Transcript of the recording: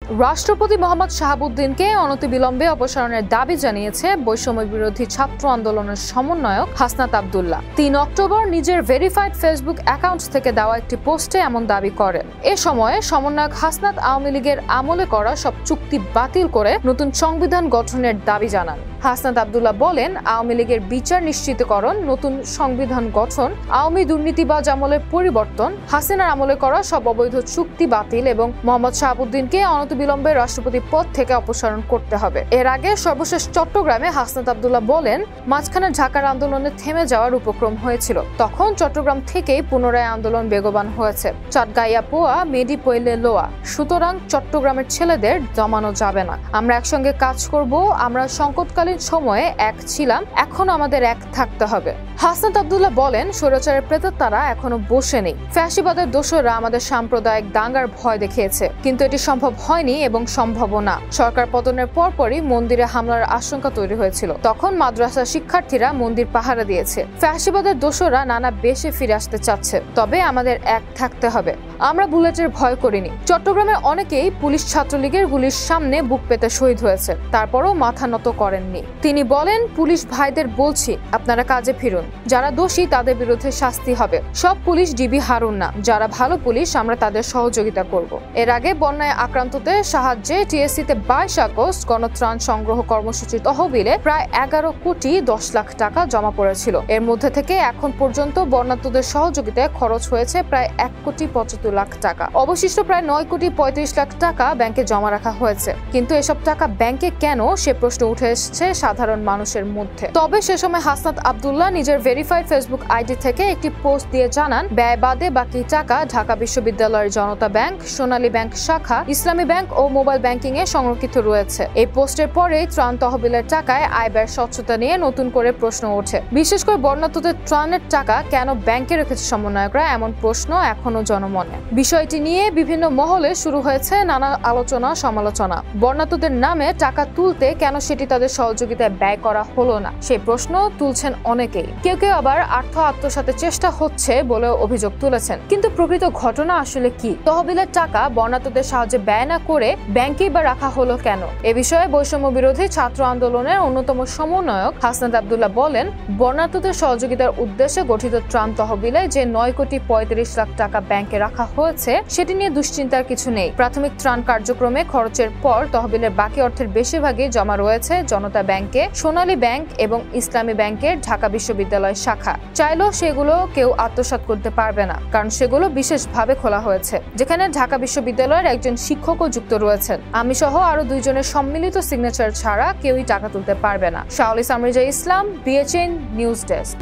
রাষ্ট্রপতি মোহাম্মদ শাহাবুদ্দিনকে অনতিবিলম্বে অপসারণের দাবি জানিয়েছে বৈষম্য বিরোধী ছাত্র আন্দোলনের সমন্বয়ক হাসনাত আব্দুল্লাহ। ৩ অক্টোবর নিজের ভেরিফাইড ফেসবুক অ্যাকাউন্ট থেকে দেওয়া একটি পোস্টে এমন দাবি করেন। এ সময়ে সমন্বয়ক হাসনাত আওয়ামী লীগের আমলে করা সব চুক্তি বাতিল করে নতুন সংবিধান গঠনের দাবি জানান। হাসনাত আব্দুল্লাহ বলেন, আওয়ামী লীগের বিচার নিশ্চিতকরণ, নতুন সংবিধান গঠন, আওয়ামী দুর্নীতিবাজ আমলের পরিবর্তন, হাসিনার আমলে করা সব অবৈধ চুক্তি বাতিল এবং মোহাম্মদ শাহাবুদ্দিনকে অনতিবিলম্বে রাষ্ট্রপতি পদ থেকে অপসারণ করতে হবে। এর আগে সর্বশেষ চট্টগ্রামে হাসনাত আব্দুল্লাহ বলেন, মাঝখানে ঢাকার আন্দোলনে থেমে যাওয়ার উপক্রম হয়েছিল, তখন চট্টগ্রাম থেকেই পুনরায় আন্দোলন বেগবান হয়েছে। চাটগাইয়া পোয়া মেডি পইলে লোয়া, সুতরাং চট্টগ্রামের ছেলেদের দমানো যাবে না। আমরা একসঙ্গে কাজ করব। আমরা সংকটকালীন সময়ে এক ছিলাম, এখন আমাদের এক থাকতে হবে। হাসনাত আব্দুল্লাহ বলেন, স্বৈরাচারের প্রেতাত্মারা এখনো বসে নেই। ফ্যাসিবাদের দোসররা আমাদের সাম্প্রদায়িক দাঙ্গার ভয় দেখিয়েছে, কিন্তু এটি সম্ভব হয়নি এবং সম্ভবও না। সরকার পতনের পরপরই মন্দিরে হামলার আশঙ্কা তৈরি হয়েছিল, তখন মাদ্রাসা শিক্ষার্থীরা মন্দির পাহারা দিয়েছে। ফ্যাসিবাদের দোসররা নানা বেশে ফিরে আসতে চাচ্ছে, তবে আমাদের এক থাকতে হবে। আমরা বুলেটের ভয় করিনি। চট্টগ্রামের অনেকেই পুলিশ ছাত্রলীগের গুলির সামনে বুক পেতে শহীদ হয়েছে, তারপরও মাথা নত করেননি। তিনি বলেন, পুলিশ ভাইদের বলছি, আপনারা কাজে ফিরুন। যারা দোষী তাদের বিরুদ্ধে শাস্তি হবে। সব পুলিশ ডিবি হারুন না, যারা ভালো পুলিশ আমরা তাদের সহযোগিতা করব। এর আগে বন্যায় আক্রান্তদের সাহায্যে টিএসসিতে 22 আগস্ট গণত্রাণ সংগ্রহ কর্মসূচির তহবিলে প্রায় 11 কোটি 10 লাখ টাকা জমা পড়েছিল। এর মধ্যে থেকে এখন পর্যন্ত বন্যার্তদের সহযোগিতায় খরচ হয়েছে প্রায় 1 কোটি 75 লাখ টাকা। অবশিষ্ট প্রায় 9 কোটি 35 লাখ টাকা ব্যাংকে জমা রাখা হয়েছে। কিন্তু এসব টাকা ব্যাংকে কেন, সে প্রশ্ন উঠে এসেছে সাধারণ মানুষের মধ্যে। তবে সে সময় হাসনাত আব্দুল্লাহ নিজের ভেরিফাইড ফেসবুক আইডি থেকে একটি পোস্ট দিয়ে জানান, ব্যয় বাদে বাকি টাকা ঢাকা বিশ্ববিদ্যালয়ের জনতা ব্যাংক, সোনালী ব্যাংক শাখা, ইসলামী ব্যাংক ও মোবাইল ব্যাংকিং এ সংরক্ষিত রয়েছে। এই পোস্টের পরেই ত্রাণ তহবিলের টাকায় আয় ব্যয়ের স্বচ্ছতা নিয়ে নতুন করে প্রশ্ন ওঠে। বিশেষ করে বন্যার্তদের ত্রাণের টাকা কেন ব্যাংকে রেখেছে সমন্বয়করা, এমন প্রশ্ন এখনো জনমনে। বিষয়টি নিয়ে বিভিন্ন মহলে শুরু হয়েছে নানা আলোচনা সমালোচনা। বন্যার্তদের নামে টাকা তুলতে কেন সেটি তাদের সহযোগিতায় ব্যয় করা হলো না, সেই প্রশ্ন তুলছেন অনেকেই। কেউ কেউ আবার অর্থ আত্মসাতের চেষ্টা হচ্ছে বলেও অভিযোগ তুলেছেন। কিন্তু প্রকৃত ঘটনা আসলে কি? তহবিলের টাকা বন্যার্তদের সাহায্যে ব্যয় না করে ব্যাংকেই বা রাখা হলো কেন? এ বিষয়ে বৈষম্য বিরোধী ছাত্র আন্দোলনের অন্যতম সমন্বয়ক হাসনাত আব্দুল্লাহ বলেন, বন্যার্তদের সহযোগিতার উদ্দেশ্যে গঠিত ত্রাণ তহবিলে যে 9 কোটি 35 লাখ টাকা ব্যাংকে রাখা হয়েছে, সেটি নিয়ে দুশ্চিন্তার কিছু নেই। প্রাথমিক ত্রাণ কার্যক্রমে খরচের পর তহবিলের বাকি অর্থের বেশিরভাগই জমা রয়েছে জনতা ব্যাংকে, সোনালী ব্যাংক এবং ইসলামী ব্যাংকের ঢাকা বিশ্ববিদ্যালয় শাখা। চাইলেও সেগুলো কেউ আত্মসাৎ করতে পারবে না, কারণ সেগুলো বিশেষভাবে খোলা হয়েছে, যেখানে ঢাকা বিশ্ববিদ্যালয়ের একজন শিক্ষকও যুক্ত রয়েছেন। আমি সহ আরো 2 জনের সম্মিলিত সিগনেচার ছাড়া কেউই টাকা তুলতে পারবে না। শাওলি সামরিজা ইসলাম, বিএচএন নিউজ ডেস্ক।